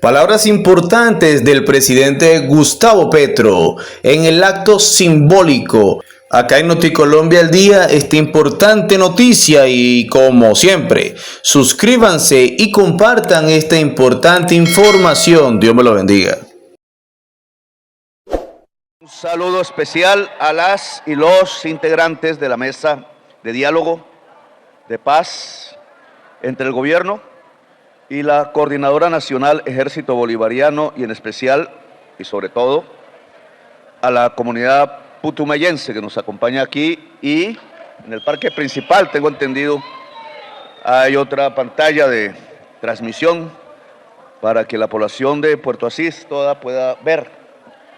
Palabras importantes del presidente Gustavo Petro en el acto simbólico. Acá en Noticolombia al día, esta importante noticia y como siempre, suscríbanse y compartan esta importante información. Dios me lo bendiga. Un saludo especial a las y los integrantes de la mesa de diálogo, de paz entre el gobierno y la Coordinadora Nacional Ejército Bolivariano y en especial y sobre todo a la comunidad putumayense que nos acompaña aquí y en el parque principal, tengo entendido, hay otra pantalla de transmisión para que la población de Puerto Asís toda pueda ver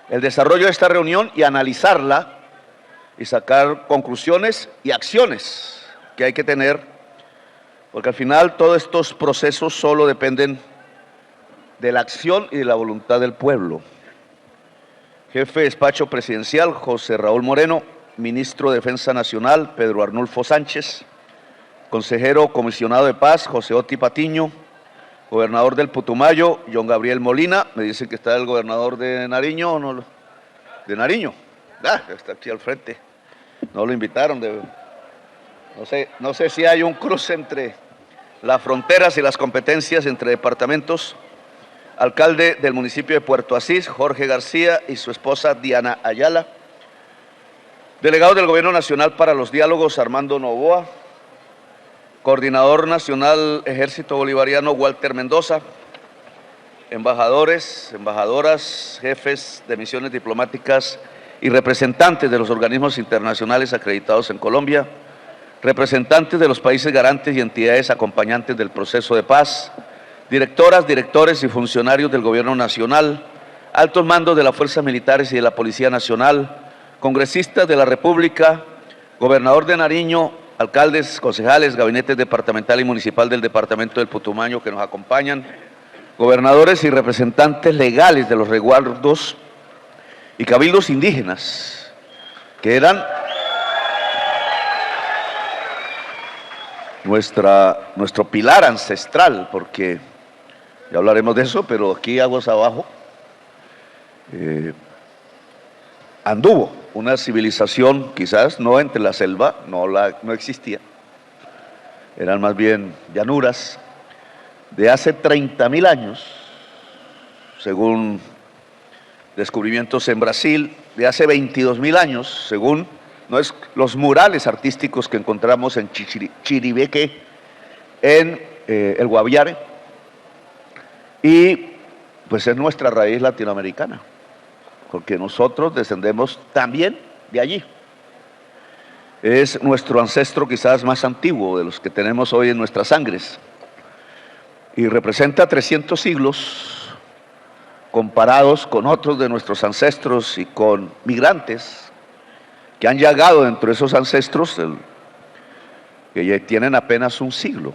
el desarrollo de esta reunión y analizarla y sacar conclusiones y acciones que hay que tener, porque al final todos estos procesos solo dependen de la acción y de la voluntad del pueblo. Jefe de Despacho Presidencial, José Raúl Moreno. Ministro de Defensa Nacional, Pedro Arnulfo Sánchez. Consejero Comisionado de Paz, José Oti Patiño. Gobernador del Putumayo, John Gabriel Molina. Me dicen que está el gobernador de Nariño, ¿o no? De Nariño. Está aquí al frente. No lo invitaron. No sé si hay un cruce entre las fronteras y las competencias entre departamentos. Alcalde del municipio de Puerto Asís, Jorge García y su esposa Diana Ayala. Delegado del Gobierno Nacional para los Diálogos, Armando Novoa. Coordinador Nacional Ejército Bolivariano, Walter Mendoza. Embajadores, embajadoras, jefes de misiones diplomáticas y representantes de los organismos internacionales acreditados en Colombia. Representantes de los países garantes y entidades acompañantes del proceso de paz. Directoras, directores y funcionarios del Gobierno Nacional, altos mandos de las Fuerzas Militares y de la Policía Nacional, congresistas de la República, gobernador de Nariño, alcaldes, concejales, gabinetes departamental y municipal del departamento del Putumayo que nos acompañan, gobernadores y representantes legales de los resguardos y cabildos indígenas, que eran nuestro pilar ancestral, porque ya hablaremos de eso, pero aquí aguas abajo anduvo una civilización, quizás no entre la selva, no existía, eran más bien llanuras, de hace 30.000 años, según descubrimientos en Brasil, de hace 22.000 años, según los murales artísticos que encontramos en Chiribique, en el Guaviare, y pues es nuestra raíz latinoamericana, porque nosotros descendemos también de allí. Es nuestro ancestro quizás más antiguo de los que tenemos hoy en nuestras sangres, y representa 300 siglos comparados con otros de nuestros ancestros y con migrantes que han llegado dentro de esos ancestros que ya tienen apenas un siglo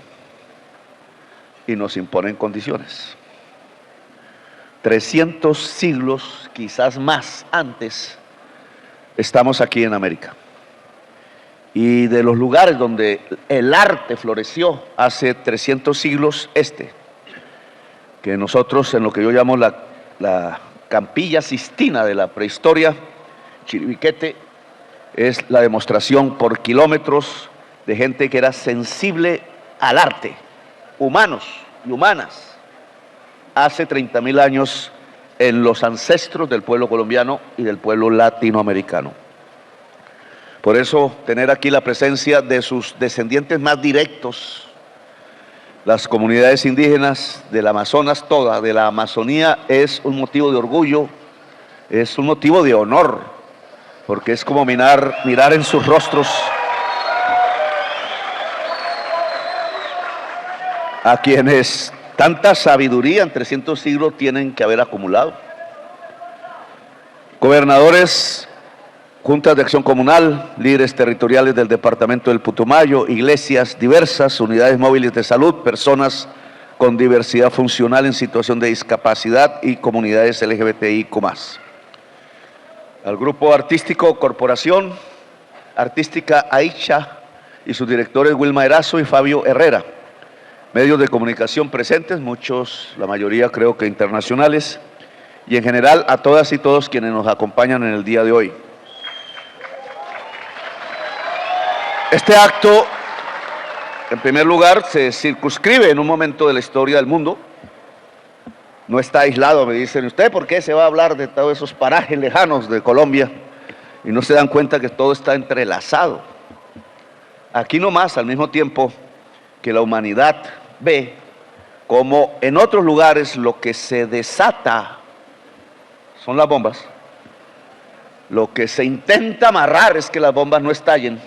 y nos imponen condiciones. 300 siglos, quizás más antes, estamos aquí en América. Y de los lugares donde el arte floreció hace 300 siglos, que nosotros en lo que yo llamo la Campilla Sistina de la prehistoria, Chiribiquete, es la demostración por kilómetros de gente que era sensible al arte, humanos y humanas, hace 30.000 años en los ancestros del pueblo colombiano y del pueblo latinoamericano. Por eso, tener aquí la presencia de sus descendientes más directos, las comunidades indígenas del Amazonas, toda, de la Amazonía, es un motivo de orgullo, es un motivo de honor, porque es como mirar en sus rostros a quienes tanta sabiduría en 300 siglos tienen que haber acumulado. Gobernadores, juntas de acción comunal, líderes territoriales del departamento del Putumayo, iglesias diversas, unidades móviles de salud, personas con diversidad funcional en situación de discapacidad y comunidades LGBTIQ+. Al grupo artístico Corporación Artística Aicha y sus directores Wilma Erazo y Fabio Herrera. medios de comunicación presentes, muchos, la mayoría creo que internacionales, y en general a todas y todos quienes nos acompañan en el día de hoy. Este acto, en primer lugar, se circunscribe en un momento de la historia del mundo. No está aislado, me dicen, ¿usted por qué se va a hablar de todos esos parajes lejanos de Colombia? Y no se dan cuenta que todo está entrelazado. Aquí nomás, al mismo tiempo que la humanidad ve como en otros lugares lo que se desata son las bombas. Lo que se intenta amarrar es que las bombas no estallen.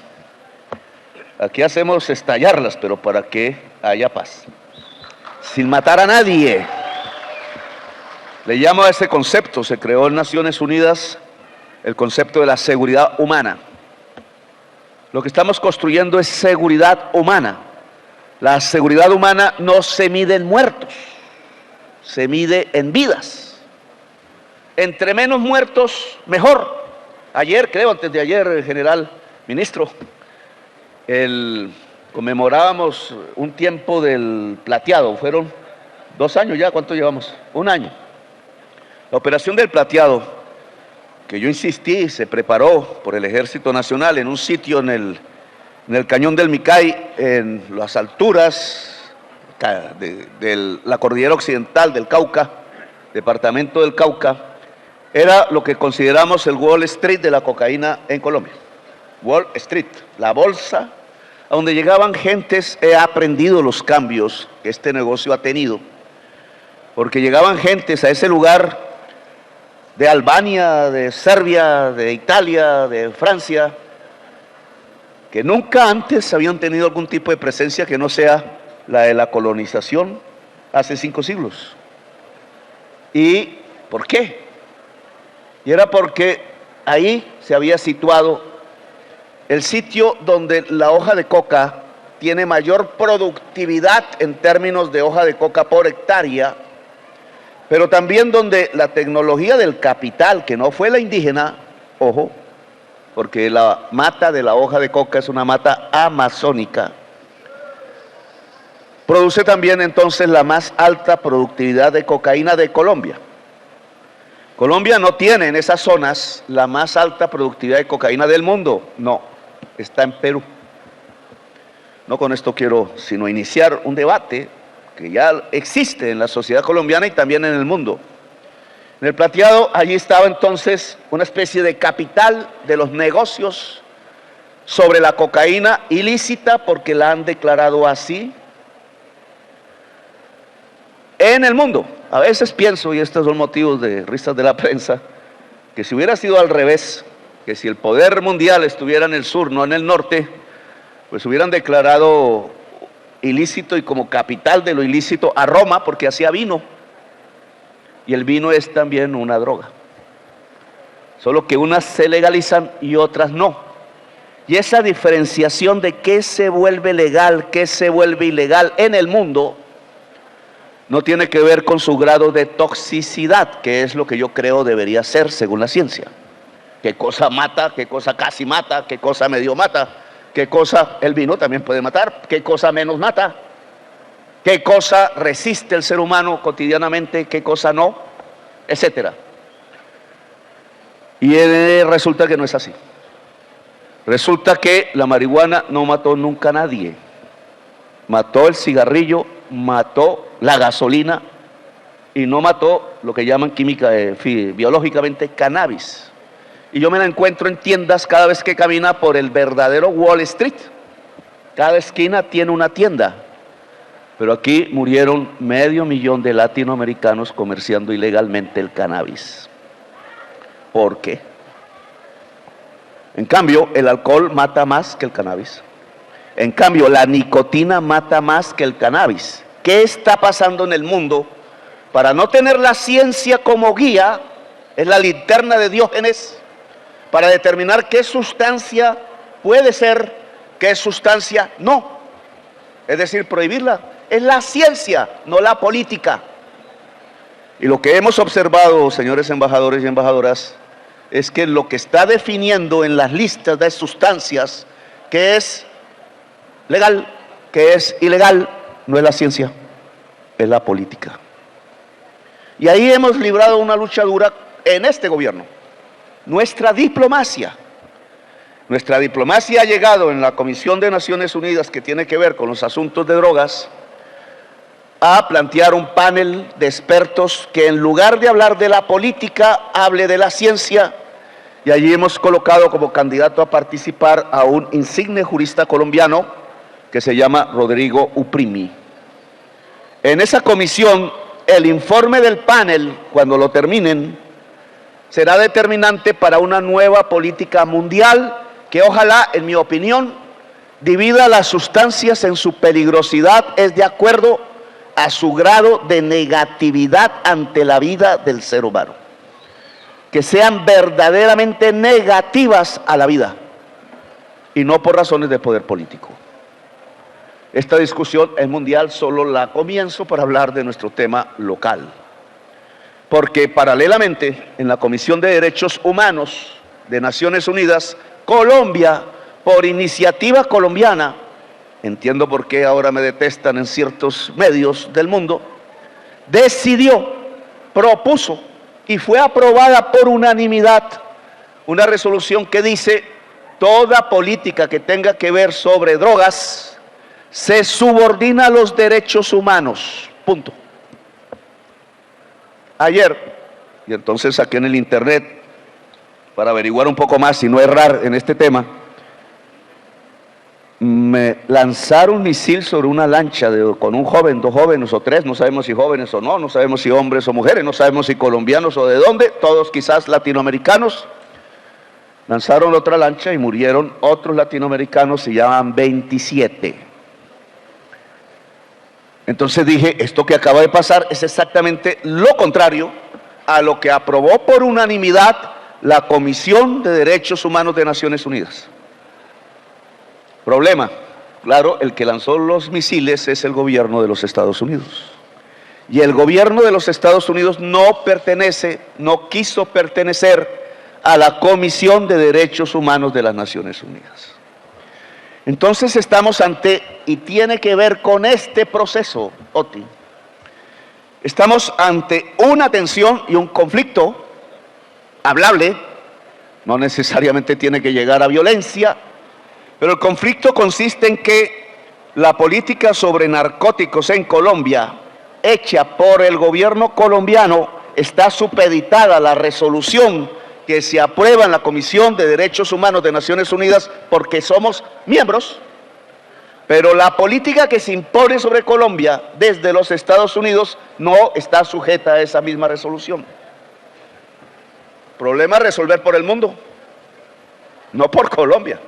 Aquí hacemos estallarlas, pero para que haya paz, sin matar a nadie. Le llamo a ese concepto, se creó en Naciones Unidas el concepto de la seguridad humana. Lo que estamos construyendo es seguridad humana. La seguridad humana no se mide en muertos, se mide en vidas. Entre menos muertos, mejor. Ayer, creo, antes de ayer, el general ministro, conmemorábamos un tiempo del plateado. Fueron 2 años ya, ¿cuánto llevamos? 1 año. La operación del plateado, que yo insistí, se preparó por el Ejército Nacional en un sitio en el Cañón del Micay, en las alturas de la cordillera occidental del Cauca, departamento del Cauca, era lo que consideramos el Wall Street de la cocaína en Colombia. Wall Street, la bolsa a donde llegaban gentes. He aprendido los cambios que este negocio ha tenido, porque llegaban gentes a ese lugar de Albania, de Serbia, de Italia, de Francia, que nunca antes habían tenido algún tipo de presencia que no sea la de la colonización hace 5 siglos. ¿Y por qué? Y era porque ahí se había situado el sitio donde la hoja de coca tiene mayor productividad en términos de hoja de coca por hectárea, pero también donde la tecnología del capital, que no fue la indígena, ojo, porque la mata de la hoja de coca es una mata amazónica, produce también entonces la más alta productividad de cocaína de Colombia. Colombia no tiene en esas zonas la más alta productividad de cocaína del mundo, no, está en Perú. No con esto quiero sino iniciar un debate que ya existe en la sociedad colombiana y también en el mundo. En el plateado, allí estaba entonces una especie de capital de los negocios sobre la cocaína ilícita, porque la han declarado así en el mundo. A veces pienso, y estos son motivos de risas de la prensa, que si hubiera sido al revés, que si el poder mundial estuviera en el sur, no en el norte, pues hubieran declarado ilícito y como capital de lo ilícito a Roma, porque hacía vino, y el vino es también una droga, solo que unas se legalizan y otras no. Y esa diferenciación de qué se vuelve legal, qué se vuelve ilegal en el mundo, no tiene que ver con su grado de toxicidad, que es lo que yo creo debería ser según la ciencia. ¿Qué cosa mata? ¿Qué cosa casi mata? ¿Qué cosa medio mata? ¿Qué cosa el vino también puede matar? ¿Qué cosa menos mata? ¿Qué cosa resiste el ser humano cotidianamente? ¿Qué cosa no? Etcétera. Y resulta que no es así. Resulta que la marihuana no mató nunca a nadie. Mató el cigarrillo, mató la gasolina y no mató lo que llaman biológicamente cannabis. Y yo me la encuentro en tiendas cada vez que camina por el verdadero Wall Street. Cada esquina tiene una tienda. Pero aquí murieron 500,000 de latinoamericanos comerciando ilegalmente el cannabis. ¿Por qué? En cambio, el alcohol mata más que el cannabis. En cambio, la nicotina mata más que el cannabis. ¿Qué está pasando en el mundo? Para no tener la ciencia como guía, es la linterna de Diógenes, para determinar qué sustancia puede ser, qué sustancia no. Es decir, prohibirla. Es la ciencia, no la política. Y lo que hemos observado, señores embajadores y embajadoras, es que lo que está definiendo en las listas de sustancias que es legal, que es ilegal, no es la ciencia, es la política. Y ahí hemos librado una lucha dura en este gobierno. Nuestra diplomacia ha llegado en la Comisión de Naciones Unidas, que tiene que ver con los asuntos de drogas, a plantear un panel de expertos que en lugar de hablar de la política, hable de la ciencia, y allí hemos colocado como candidato a participar a un insigne jurista colombiano que se llama Rodrigo Uprimi. En esa comisión, el informe del panel, cuando lo terminen, será determinante para una nueva política mundial que ojalá, en mi opinión, divida las sustancias en su peligrosidad, es de acuerdo a su grado de negatividad ante la vida del ser humano. Que sean verdaderamente negativas a la vida y no por razones de poder político. Esta discusión es mundial, solo la comienzo para hablar de nuestro tema local. Porque paralelamente, en la Comisión de Derechos Humanos de Naciones Unidas, Colombia, por iniciativa colombiana, entiendo por qué ahora me detestan en ciertos medios del mundo, decidió, propuso y fue aprobada por unanimidad una resolución que dice: toda política que tenga que ver sobre drogas se subordina a los derechos humanos, punto. Ayer, y entonces saqué en el internet para averiguar un poco más y no errar en este tema, me lanzaron un misil sobre una lancha con un joven, 2 jóvenes o 3, no sabemos si jóvenes o no sabemos si hombres o mujeres, no sabemos si colombianos o de dónde, todos quizás latinoamericanos. Lanzaron otra lancha y murieron otros latinoamericanos, se llaman 27. Entonces dije, esto que acaba de pasar es exactamente lo contrario a lo que aprobó por unanimidad la Comisión de Derechos Humanos de Naciones Unidas. Problema, claro, el que lanzó los misiles es el gobierno de los Estados Unidos. Y el gobierno de los Estados Unidos no quiso pertenecer a la Comisión de Derechos Humanos de las Naciones Unidas. Entonces estamos ante, y tiene que ver con este proceso, Oti, estamos ante una tensión y un conflicto hablable, no necesariamente tiene que llegar a violencia, pero el conflicto consiste en que la política sobre narcóticos en Colombia, hecha por el gobierno colombiano, está supeditada a la resolución que se aprueba en la Comisión de Derechos Humanos de Naciones Unidas porque somos miembros, pero la política que se impone sobre Colombia desde los Estados Unidos no está sujeta a esa misma resolución. Problema a resolver por el mundo, no por Colombia,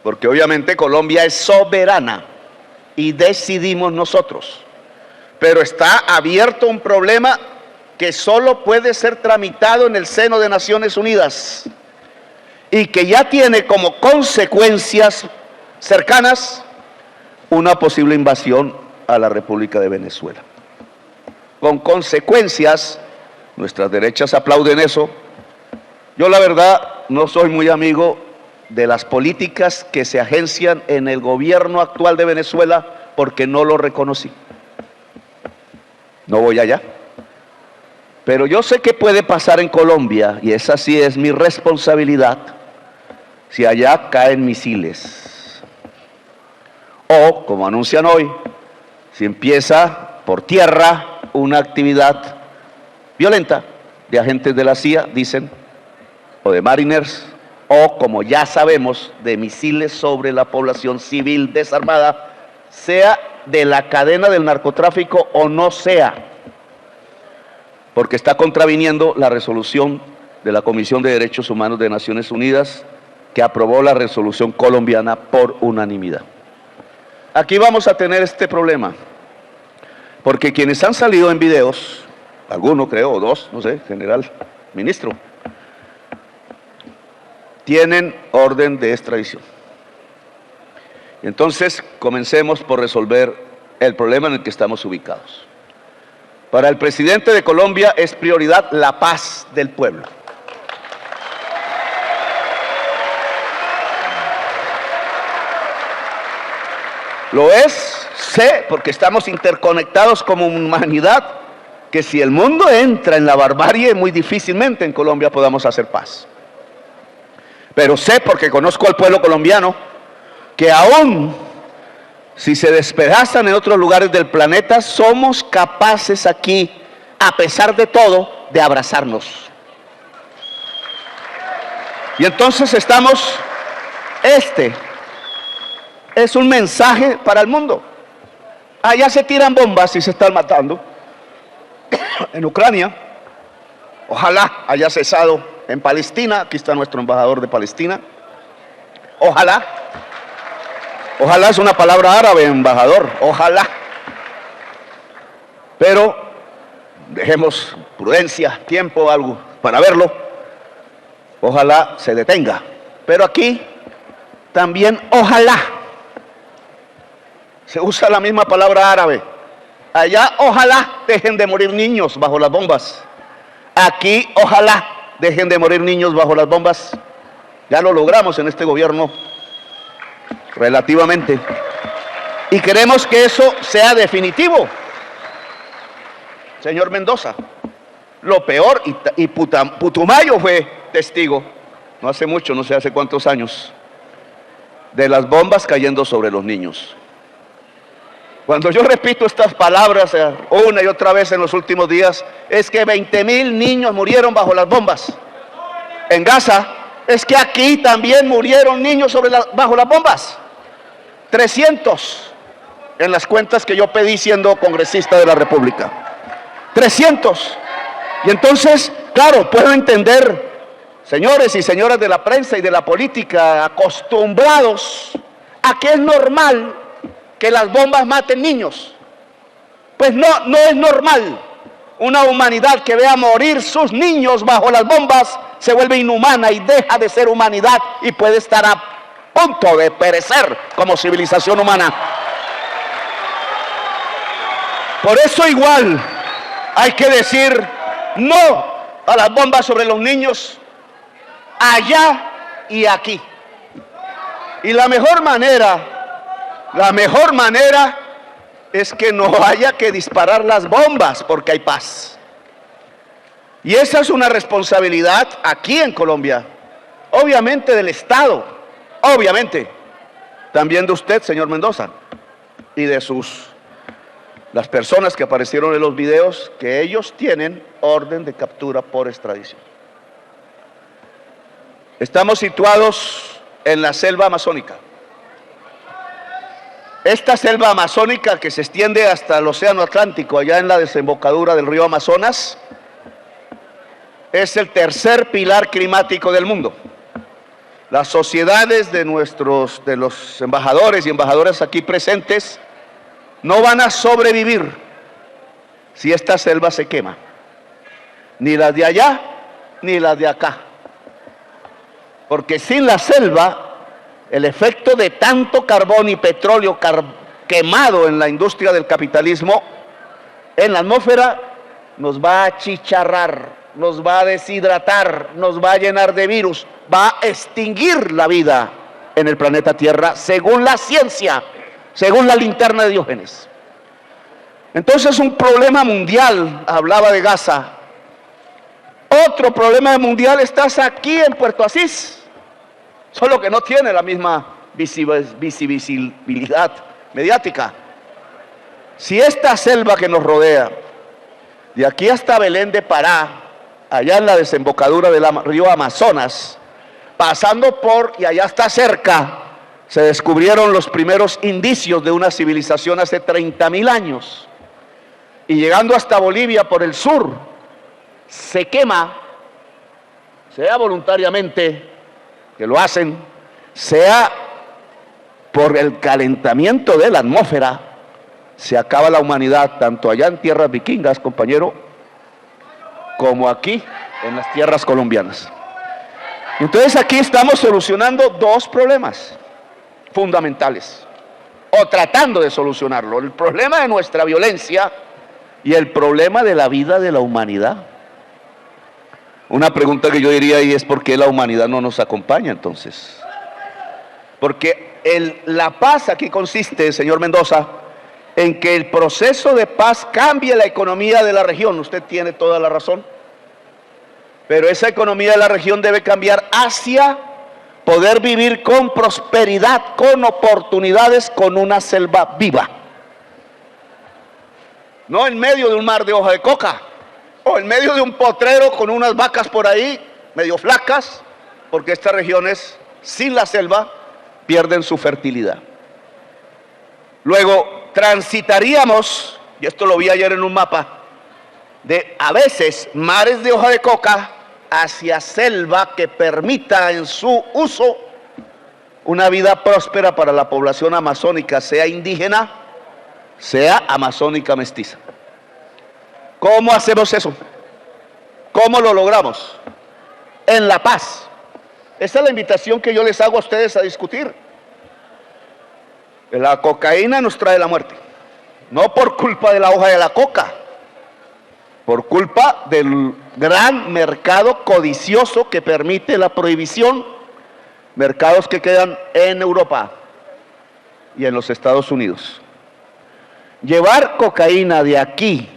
porque obviamente Colombia es soberana y decidimos nosotros, pero está abierto un problema que solo puede ser tramitado en el seno de Naciones Unidas y que ya tiene como consecuencias cercanas una posible invasión a la República de Venezuela. Con consecuencias, nuestras derechas aplauden eso. Yo la verdad no soy muy amigo de las políticas que se agencian en el gobierno actual de Venezuela porque no lo reconocí. No voy allá. Pero yo sé que puede pasar en Colombia, y esa sí es mi responsabilidad, si allá caen misiles. O, como anuncian hoy, si empieza por tierra una actividad violenta de agentes de la CIA, dicen, o de mariners, o, como ya sabemos, de misiles sobre la población civil desarmada, sea de la cadena del narcotráfico o no sea, porque está contraviniendo la resolución de la Comisión de Derechos Humanos de Naciones Unidas, que aprobó la resolución colombiana por unanimidad. Aquí vamos a tener este problema, porque quienes han salido en videos, alguno creo, o 2, no sé, general, ministro, tienen orden de extradición. Entonces, comencemos por resolver el problema en el que estamos ubicados. Para el presidente de Colombia es prioridad la paz del pueblo. Lo es sé, porque estamos interconectados como humanidad, que si el mundo entra en la barbarie, muy difícilmente en Colombia podamos hacer paz. Pero sé, porque conozco al pueblo colombiano, que aún si se despedazan en otros lugares del planeta, somos capaces aquí, a pesar de todo, de abrazarnos. Y entonces este es un mensaje para el mundo. Allá se tiran bombas y se están matando. En Ucrania, ojalá haya cesado. En Palestina, aquí está nuestro embajador de Palestina. Ojalá es una palabra árabe, embajador, ojalá. Pero dejemos prudencia, tiempo, algo para verlo. Ojalá se detenga. Pero aquí también ojalá. Se usa la misma palabra árabe. Allá ojalá dejen de morir niños bajo las bombas. Aquí ojalá dejen de morir niños bajo las bombas. Ya lo logramos en este gobierno, relativamente. Y queremos que eso sea definitivo. Señor Mendoza, lo peor, y Putumayo fue testigo, no hace mucho, no sé hace cuántos años, de las bombas cayendo sobre los niños. Cuando yo repito estas palabras una y otra vez en los últimos días, es que 20,000 niños murieron bajo las bombas. En Gaza, es que aquí también murieron niños bajo las bombas. 300 en las cuentas que yo pedí siendo congresista de la República. 300. Y entonces, claro, puedo entender, señores y señoras de la prensa y de la política, acostumbrados a que es normal que las bombas maten niños. Pues no es normal. Una humanidad que vea morir sus niños bajo las bombas se vuelve inhumana y deja de ser humanidad y puede estar a punto de perecer como civilización humana. Por eso igual hay que decir no a las bombas sobre los niños allá y aquí. Y la mejor manera es que no haya que disparar las bombas porque hay paz. Y esa es una responsabilidad aquí en Colombia, obviamente del Estado, obviamente, también de usted, señor Mendoza, y de las personas que aparecieron en los videos, que ellos tienen orden de captura por extradición. Estamos situados en la selva amazónica. Esta selva amazónica que se extiende hasta el océano Atlántico, allá en la desembocadura del río Amazonas, es el tercer pilar climático del mundo. Las sociedades de los embajadores y embajadoras aquí presentes no van a sobrevivir si esta selva se quema. Ni las de allá, ni las de acá. Porque sin la selva, el efecto de tanto carbón y petróleo quemado en la industria del capitalismo en la atmósfera nos va a achicharrar, nos va a deshidratar, nos va a llenar de virus, va a extinguir la vida en el planeta Tierra, según la ciencia, según la linterna de Diógenes. Entonces, un problema mundial, hablaba de Gaza. Otro problema mundial está aquí en Puerto Asís, solo que no tiene la misma visibilidad mediática. Si esta selva que nos rodea, de aquí hasta Belén de Pará, allá en la desembocadura del río Amazonas, pasando y allá está cerca, se descubrieron los primeros indicios de una civilización hace 30,000 años. Y llegando hasta Bolivia por el sur, se quema, sea voluntariamente, que lo hacen, sea por el calentamiento de la atmósfera, se acaba la humanidad, tanto allá en tierras vikingas, compañero, como aquí en las tierras colombianas. Entonces aquí estamos solucionando dos problemas fundamentales, o tratando de solucionarlo: el problema de nuestra violencia y el problema de la vida de la humanidad. Una pregunta que yo diría ahí es: ¿por qué la humanidad no nos acompaña entonces? Porque la paz aquí consiste, señor Mendoza, en que el proceso de paz cambie la economía de la región. Usted tiene toda la razón. Pero esa economía de la región debe cambiar hacia poder vivir con prosperidad, con oportunidades, con una selva viva. No en medio de un mar de hoja de coca, o en medio de un potrero con unas vacas por ahí, medio flacas, porque estas regiones, sin la selva, pierden su fertilidad. Luego, transitaríamos, y esto lo vi ayer en un mapa, de a veces mares de hoja de coca hacia selva que permita en su uso una vida próspera para la población amazónica, sea indígena, sea amazónica mestiza. ¿Cómo hacemos eso? ¿Cómo lo logramos? En la paz. Esa es la invitación que yo les hago a ustedes a discutir. La cocaína nos trae la muerte, no por culpa de la hoja de la coca, por culpa del gran mercado codicioso que permite la prohibición, mercados que quedan en Europa y en los Estados Unidos. Llevar cocaína de aquí,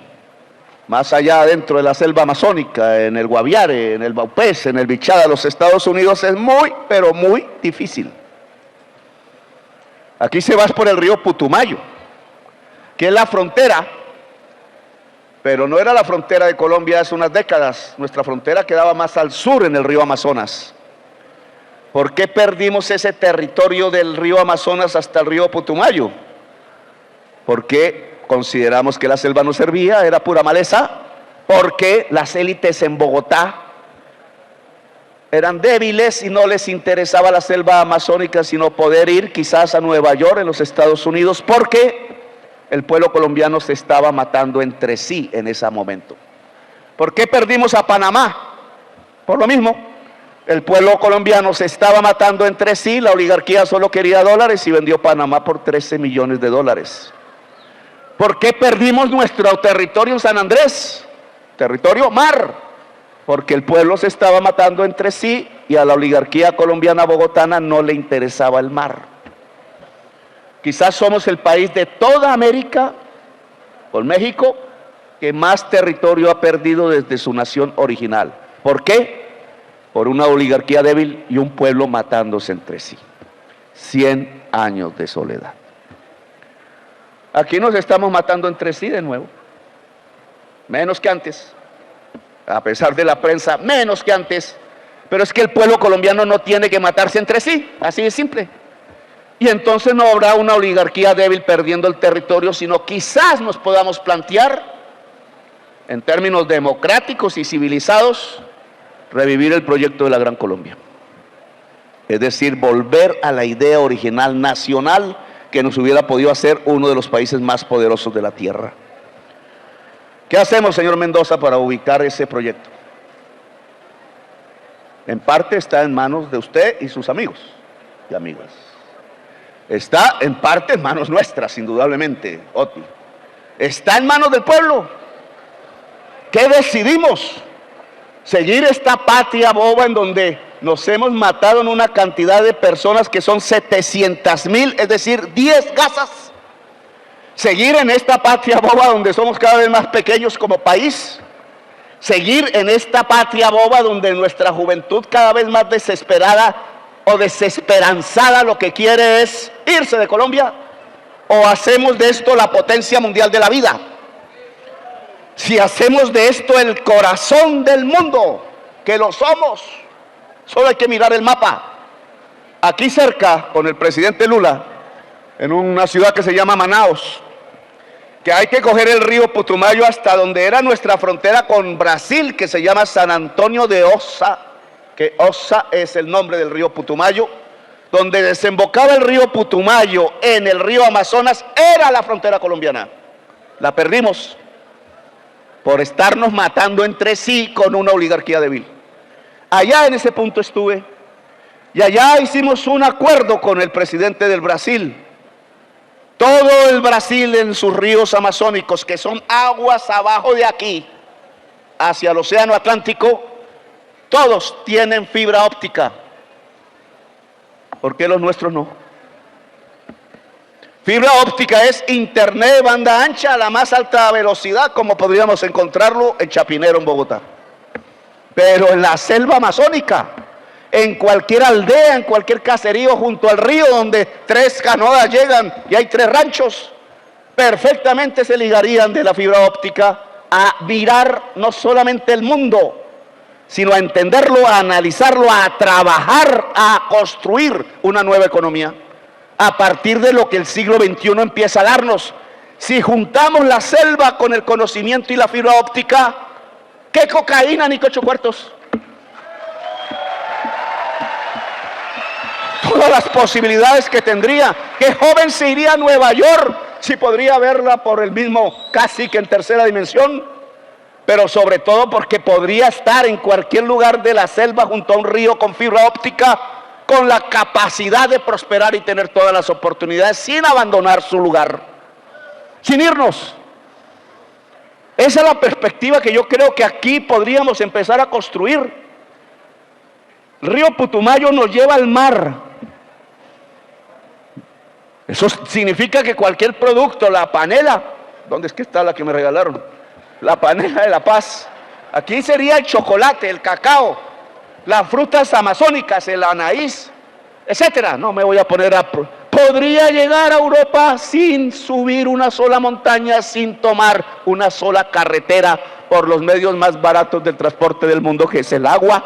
más allá dentro de la selva amazónica, en el Guaviare, en el Baupés, en el Bichada, los Estados Unidos, es muy, pero muy difícil. Aquí se va por el río Putumayo, que es la frontera, pero no era la frontera de Colombia hace unas décadas. Nuestra frontera quedaba más al sur, en el río Amazonas. ¿Por qué perdimos ese territorio del río Amazonas hasta el río Putumayo? Porque consideramos que la selva no servía, era pura maleza, porque las élites en Bogotá eran débiles y no les interesaba la selva amazónica, sino poder ir quizás a Nueva York, en los Estados Unidos, porque el pueblo colombiano se estaba matando entre sí en ese momento. ¿Por qué perdimos a Panamá? Por lo mismo, el pueblo colombiano se estaba matando entre sí, la oligarquía solo quería dólares y vendió Panamá por 13 millones de dólares. ¿Por qué perdimos nuestro territorio en San Andrés? Territorio mar. Porque el pueblo se estaba matando entre sí y a la oligarquía colombiana bogotana no le interesaba el mar. Quizás somos el país de toda América, con México, que más territorio ha perdido desde su nación original. ¿Por qué? Por una oligarquía débil y un pueblo matándose entre sí. 100 años de soledad. Aquí nos estamos matando entre sí de nuevo, menos que antes. A pesar de la prensa, menos que antes, pero es que el pueblo colombiano no tiene que matarse entre sí, así de simple. Y entonces no habrá una oligarquía débil perdiendo el territorio, sino quizás nos podamos plantear, en términos democráticos y civilizados, revivir el proyecto de la Gran Colombia. Es decir, volver a la idea original nacional que nos hubiera podido hacer uno de los países más poderosos de la tierra. ¿Qué hacemos, señor Mendoza, para ubicar ese proyecto? En parte está en manos de usted y sus amigos y amigas. Está en parte en manos nuestras, indudablemente, Oti. Está en manos del pueblo. ¿Qué decidimos? Seguir esta patria boba en donde nos hemos matado en una cantidad de personas que son 700,000, es decir, 10 Gazas. Seguir en esta patria boba donde somos cada vez más pequeños como país. Seguir en esta patria boba donde nuestra juventud cada vez más desesperada o desesperanzada lo que quiere es irse de Colombia. ¿O hacemos de esto la potencia mundial de la vida? Si hacemos de esto el corazón del mundo, que lo somos, solo hay que mirar el mapa. Aquí cerca, con el presidente Lula, en una ciudad que se llama Manaos, que hay que coger el río Putumayo hasta donde era nuestra frontera con Brasil, que se llama San Antonio de Osa, que Osa es el nombre del río Putumayo, donde desembocaba el río Putumayo en el río Amazonas, era la frontera colombiana. La perdimos por estarnos matando entre sí con una oligarquía débil. Allá en ese punto estuve, y allá hicimos un acuerdo con el presidente del Brasil. Todo el Brasil en sus ríos amazónicos, que son aguas abajo de aquí, hacia el océano Atlántico, todos tienen fibra óptica. ¿Por qué los nuestros no? Fibra óptica es internet de banda ancha a la más alta velocidad, como podríamos encontrarlo en Chapinero, en Bogotá. Pero en la selva amazónica, en cualquier aldea, en cualquier caserío junto al río donde 3 canoas llegan y hay 3 ranchos, perfectamente se ligarían de la fibra óptica a virar no solamente el mundo, sino a entenderlo, a analizarlo, a trabajar, a construir una nueva economía a partir de lo que el siglo XXI empieza a darnos. Si juntamos la selva con el conocimiento y la fibra óptica, ¿qué cocaína ni 8 cuartos? Todas las posibilidades que tendría. ¿Qué joven se iría a Nueva York si podría verla por el mismo, casi que en tercera dimensión? Pero sobre todo porque podría estar en cualquier lugar de la selva junto a un río con fibra óptica, con la capacidad de prosperar y tener todas las oportunidades sin abandonar su lugar, sin irnos. Esa es la perspectiva que yo creo que aquí podríamos empezar a construir. El río Putumayo nos lleva al mar. Eso significa que cualquier producto, la panela, ¿dónde es que está la que me regalaron? La panela de La Paz. Aquí sería el chocolate, el cacao, las frutas amazónicas, el anaís, etcétera. No me voy a poner a... Podría llegar a Europa sin subir una sola montaña, sin tomar una sola carretera por los medios más baratos del transporte del mundo, que es el agua.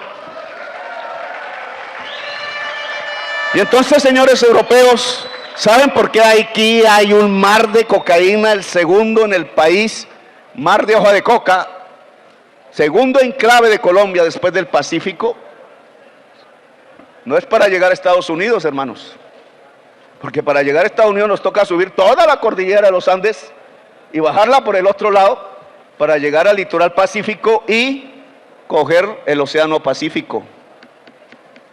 Y entonces, señores europeos, ¿saben por qué aquí hay un mar de cocaína, el segundo en el país, mar de hoja de coca, segundo enclave de Colombia después del Pacífico? No es para llegar a Estados Unidos, hermanos, porque para llegar a Estados Unidos nos toca subir toda la cordillera de los Andes y bajarla por el otro lado para llegar al litoral pacífico y coger el océano Pacífico.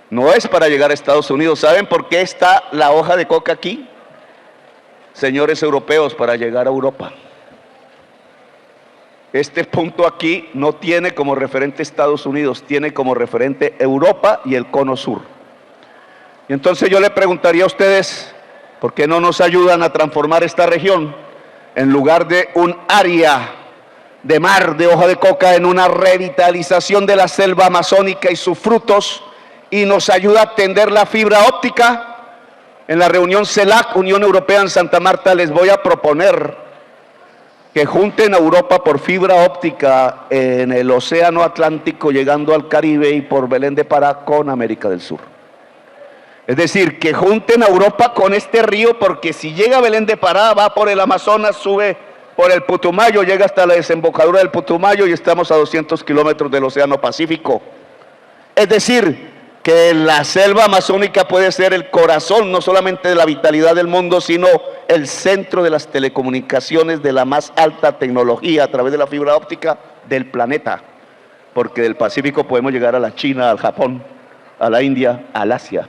No es para llegar a Estados Unidos. ¿Saben por qué está la hoja de coca aquí? Señores europeos, para llegar a Europa. Este punto aquí no tiene como referente Estados Unidos, tiene como referente Europa y el cono sur. Y entonces yo le preguntaría a ustedes, ¿por qué no nos ayudan a transformar esta región en lugar de un área de mar de hoja de coca en una revitalización de la selva amazónica y sus frutos, y nos ayuda a tender la fibra óptica? En la reunión CELAC, Unión Europea en Santa Marta, les voy a proponer que junten a Europa por fibra óptica en el océano Atlántico, llegando al Caribe, y por Belén de Pará con América del Sur. Es decir, que junten a Europa con este río, porque si llega a Belén de Pará, va por el Amazonas, sube por el Putumayo, llega hasta la desembocadura del Putumayo y estamos a 200 kilómetros del océano Pacífico. Es decir, que la selva amazónica puede ser el corazón no solamente de la vitalidad del mundo, sino el centro de las telecomunicaciones de la más alta tecnología a través de la fibra óptica del planeta, porque del Pacífico podemos llegar a la China, al Japón, a la India, al Asia.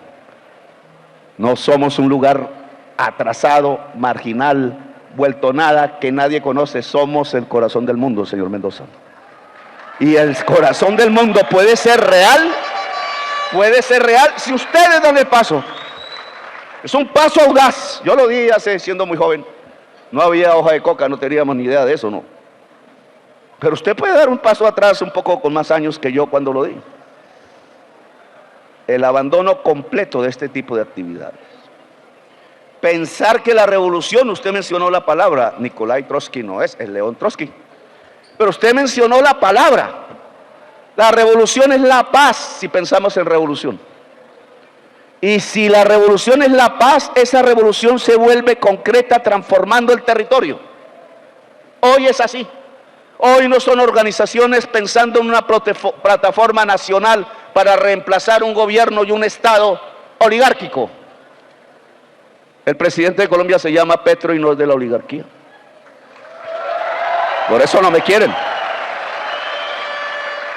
No somos un lugar atrasado, marginal, vuelto nada, que nadie conoce. Somos el corazón del mundo, señor Mendoza. Y el corazón del mundo puede ser real si ustedes dan el paso. Es un paso audaz. Yo lo di hace, siendo muy joven. No había hoja de coca, no teníamos ni idea de eso, no. Pero usted puede dar un paso atrás un poco con más años que yo cuando lo di. El abandono completo de este tipo de actividades. Pensar que la revolución, usted mencionó la palabra, Nikolai Trotsky no es León Trotsky, pero usted mencionó la palabra. La revolución es la paz, si pensamos en revolución. Y si la revolución es la paz, esa revolución se vuelve concreta transformando el territorio. Hoy es así. Hoy no son organizaciones pensando en una plataforma nacional para reemplazar un gobierno y un Estado oligárquico. El presidente de Colombia se llama Petro y no es de la oligarquía. Por eso no me quieren.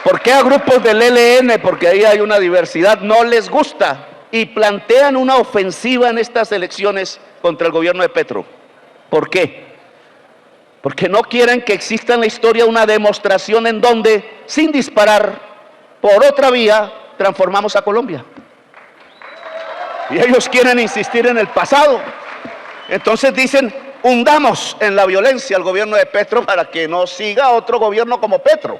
¿Por qué a grupos del ELN? Porque ahí hay una diversidad, no les gusta y plantean una ofensiva en estas elecciones contra el gobierno de Petro. ¿Por qué? Porque no quieren que exista en la historia una demostración en donde, sin disparar, por otra vía, transformamos a Colombia. Y ellos quieren insistir en el pasado. Entonces dicen, hundamos en la violencia al gobierno de Petro para que no siga otro gobierno como Petro.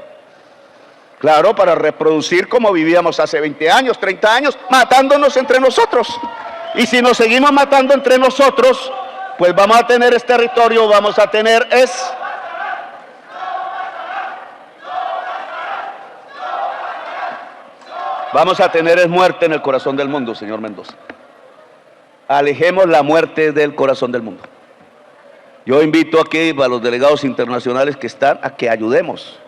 Claro, para reproducir como vivíamos hace 20 años, 30 años, matándonos entre nosotros. Y si nos seguimos matando entre nosotros, pues vamos a tener territorio, vamos a tener muerte en el corazón del mundo, señor Mendoza. Alejemos la muerte del corazón del mundo. Yo invito aquí a los delegados internacionales que están a que ayudemos.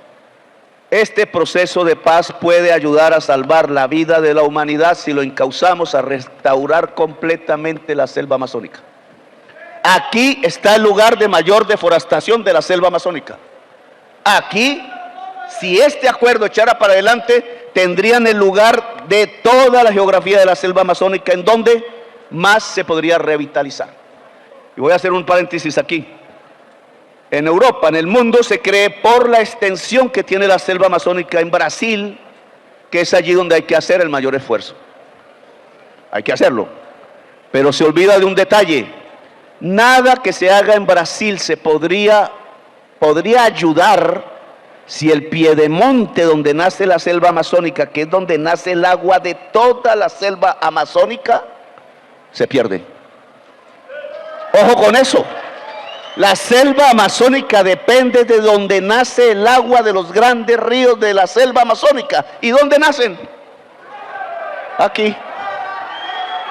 Este proceso de paz puede ayudar a salvar la vida de la humanidad si lo encauzamos a restaurar completamente la selva amazónica. Aquí está el lugar de mayor deforestación de la selva amazónica. Aquí, si este acuerdo echara para adelante, tendrían el lugar de toda la geografía de la selva amazónica en donde más se podría revitalizar. Y voy a hacer un paréntesis aquí. En Europa, en el mundo, se cree por la extensión que tiene la selva amazónica en Brasil, que es allí donde hay que hacer el mayor esfuerzo. Hay que hacerlo. Pero se olvida de un detalle. Nada que se haga en Brasil se podría ayudar si el piedemonte donde nace la selva amazónica, que es donde nace el agua de toda la selva amazónica, se pierde. Ojo con eso. La selva amazónica depende de donde nace el agua de los grandes ríos de la selva amazónica. ¿Y dónde nacen? Aquí.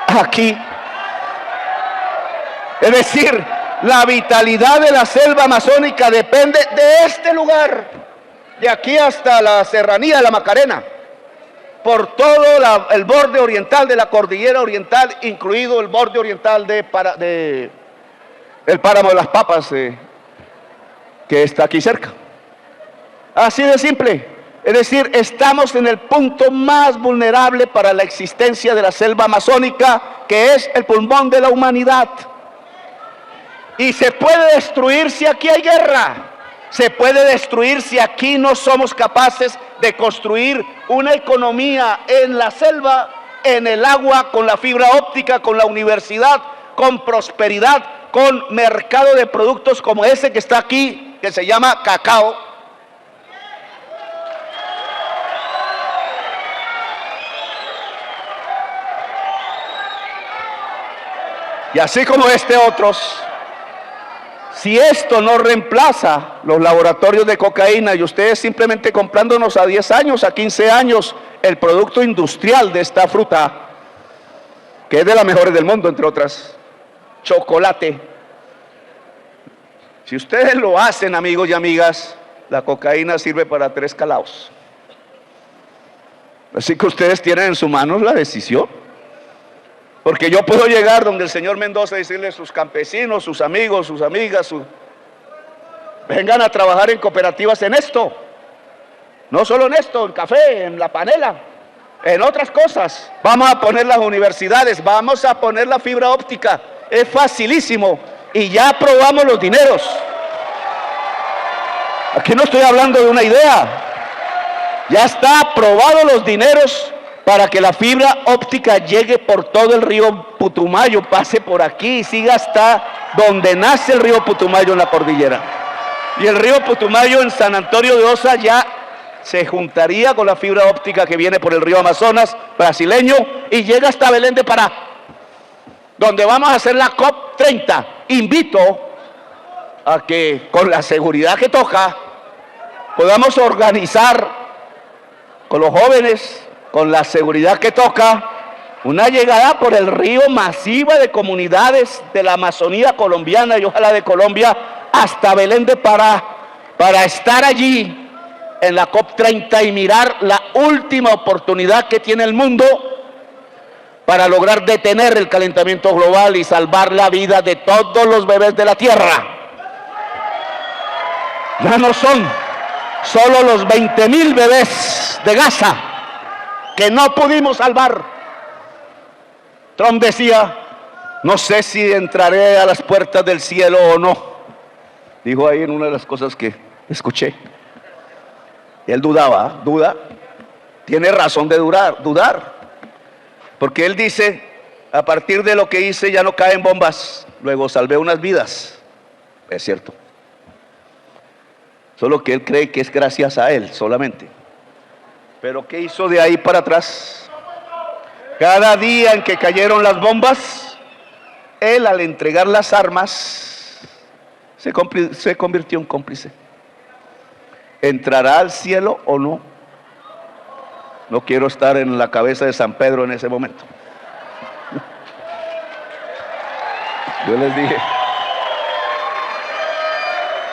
Aquí. Es decir, la vitalidad de la selva amazónica depende de este lugar, de aquí hasta la serranía de la Macarena, por todo el borde oriental de la cordillera oriental, incluido el borde oriental del páramo de las Papas, que está aquí cerca. Así de simple. Es decir, estamos en el punto más vulnerable para la existencia de la selva amazónica, que es el pulmón de la humanidad. Y se puede destruir si aquí hay guerra. Se puede destruir si aquí no somos capaces de construir una economía en la selva, en el agua, con la fibra óptica, con la universidad, con prosperidad, con mercado de productos como ese que está aquí, que se llama cacao. Y así como otros. Si esto no reemplaza los laboratorios de cocaína y ustedes simplemente comprándonos a 10 años, a 15 años, el producto industrial de esta fruta, que es de las mejores del mundo, entre otras, chocolate. Si ustedes lo hacen, amigos y amigas, la cocaína sirve para 3 calaos. Así que ustedes tienen en sus manos la decisión. Porque yo puedo llegar donde el señor Mendoza y decirle a sus campesinos, sus amigos, sus amigas, vengan a trabajar en cooperativas en esto. No solo en esto, en café, en la panela, en otras cosas. Vamos a poner las universidades, vamos a poner la fibra óptica. Es facilísimo y ya aprobamos los dineros. Aquí no estoy hablando de una idea. Ya está aprobado los dineros para que la fibra óptica llegue por todo el río Putumayo, pase por aquí y siga hasta donde nace el río Putumayo en la cordillera. Y el río Putumayo en San Antonio de Osa ya se juntaría con la fibra óptica que viene por el río Amazonas brasileño y llega hasta Belén de Pará, donde vamos a hacer la COP30. Invito a que con la seguridad que toca podamos organizar con los jóvenes, con la seguridad que toca, una llegada por el río masiva de comunidades de la Amazonía colombiana y ojalá de Colombia hasta Belén de Pará, para estar allí en la COP30 y mirar la última oportunidad que tiene el mundo para lograr detener el calentamiento global y salvar la vida de todos los bebés de la Tierra. Ya no son solo los 20.000 bebés de Gaza que no pudimos salvar. Trump decía, no sé si entraré a las puertas del cielo o no. Dijo ahí en una de las cosas que escuché. Y él duda, tiene razón de dudar. Porque él dice, a partir de lo que hice ya no caen bombas, luego salvé unas vidas. Es cierto. Solo que él cree que es gracias a él solamente. Pero ¿qué hizo de ahí para atrás? Cada día en que cayeron las bombas, él al entregar las armas se convirtió en cómplice. ¿Entrará al cielo o no? No quiero estar en la cabeza de San Pedro en ese momento.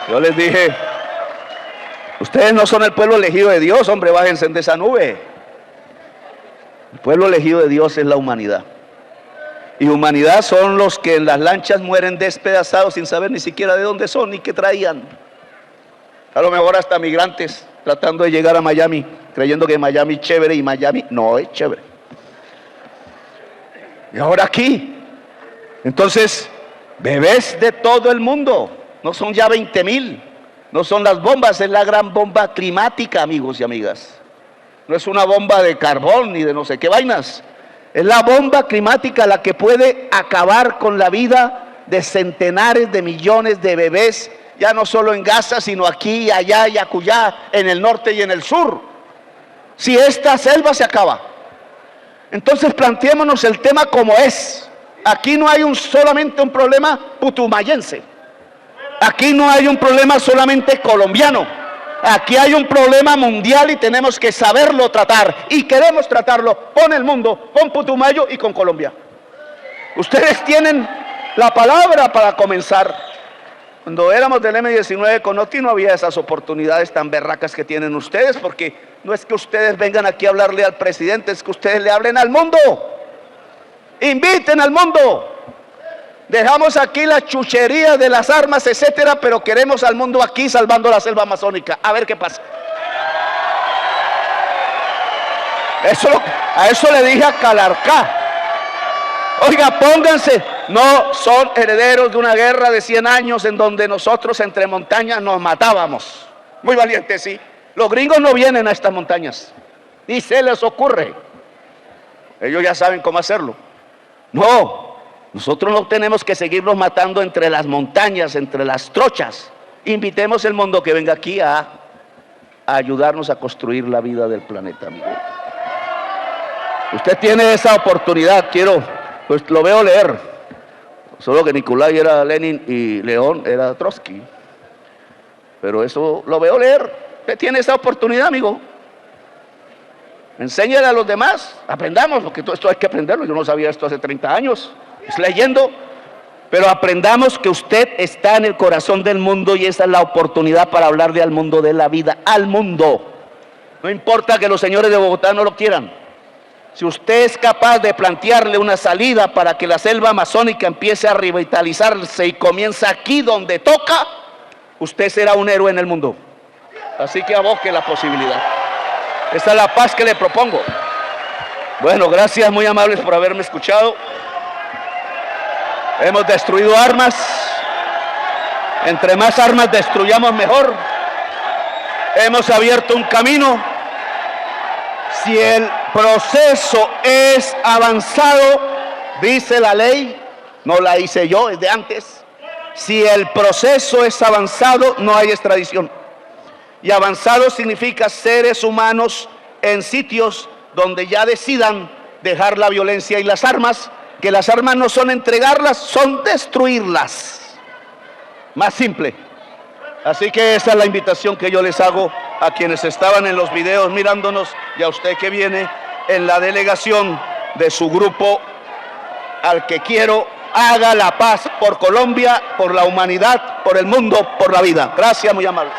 Yo les dije, ustedes no son el pueblo elegido de Dios, hombre, bájense de esa nube. El pueblo elegido de Dios es la humanidad. Y humanidad son los que en las lanchas mueren despedazados sin saber ni siquiera de dónde son ni qué traían. A lo mejor hasta migrantes tratando de llegar a Miami, creyendo que Miami es chévere y Miami no es chévere. Y ahora aquí. Entonces, bebés de todo el mundo, no son ya 20,000, no son las bombas, es la gran bomba climática, amigos y amigas. No es una bomba de carbón ni de no sé qué vainas. Es la bomba climática la que puede acabar con la vida de centenares de millones de bebés, ya no solo en Gaza, sino aquí, allá y acullá, en el norte y en el sur. Si esta selva se acaba, entonces planteémonos el tema como es. Aquí no hay solamente un problema putumayense. Aquí no hay un problema solamente colombiano. Aquí hay un problema mundial y tenemos que saberlo tratar. Y queremos tratarlo con el mundo, con Putumayo y con Colombia. Ustedes tienen la palabra para comenzar. Cuando éramos del M19 con Oti no había esas oportunidades tan berracas que tienen ustedes, porque no es que ustedes vengan aquí a hablarle al presidente, es que ustedes le hablen al mundo. Inviten al mundo. Dejamos aquí la chuchería de las armas, etcétera, pero queremos al mundo aquí salvando la selva amazónica. A ver qué pasa. A eso le dije a Calarcá. Oiga, pónganse. No son herederos de una guerra de 100 años en donde nosotros entre montañas nos matábamos. Muy valientes, sí. Los gringos no vienen a estas montañas. Ni se les ocurre. Ellos ya saben cómo hacerlo. No, nosotros no tenemos que seguirnos matando entre las montañas, entre las trochas. Invitemos al mundo que venga aquí a ayudarnos a construir la vida del planeta, amigo. Usted tiene esa oportunidad, pues lo veo leer. Solo que Nicolai era Lenin y León era Trotsky. Pero eso lo veo leer. Usted tiene esa oportunidad, amigo. Enséñale a los demás, aprendamos, porque todo esto hay que aprenderlo. Yo no sabía esto hace 30 años, es leyendo. Pero aprendamos que usted está en el corazón del mundo y esa es la oportunidad para hablarle al mundo de la vida, al mundo. No importa que los señores de Bogotá no lo quieran. Si usted es capaz de plantearle una salida para que la selva amazónica empiece a revitalizarse y comienza aquí donde toca, usted será un héroe en el mundo. Así que aboque la posibilidad. Esta es la paz que le propongo. Bueno, gracias, muy amables por haberme escuchado. Hemos destruido armas. Entre más armas destruyamos, mejor. Hemos abierto un camino. Si el proceso es avanzado, dice la ley, no la hice yo, es de antes. Si el proceso es avanzado, no hay extradición. Y avanzado significa seres humanos en sitios donde ya decidan dejar la violencia y las armas, que las armas no son entregarlas, son destruirlas. Más simple. Así que esa es la invitación que yo les hago a quienes estaban en los videos mirándonos y a usted que viene en la delegación de su grupo, al que quiero haga la paz por Colombia, por la humanidad, por el mundo, por la vida. Gracias, muy amables.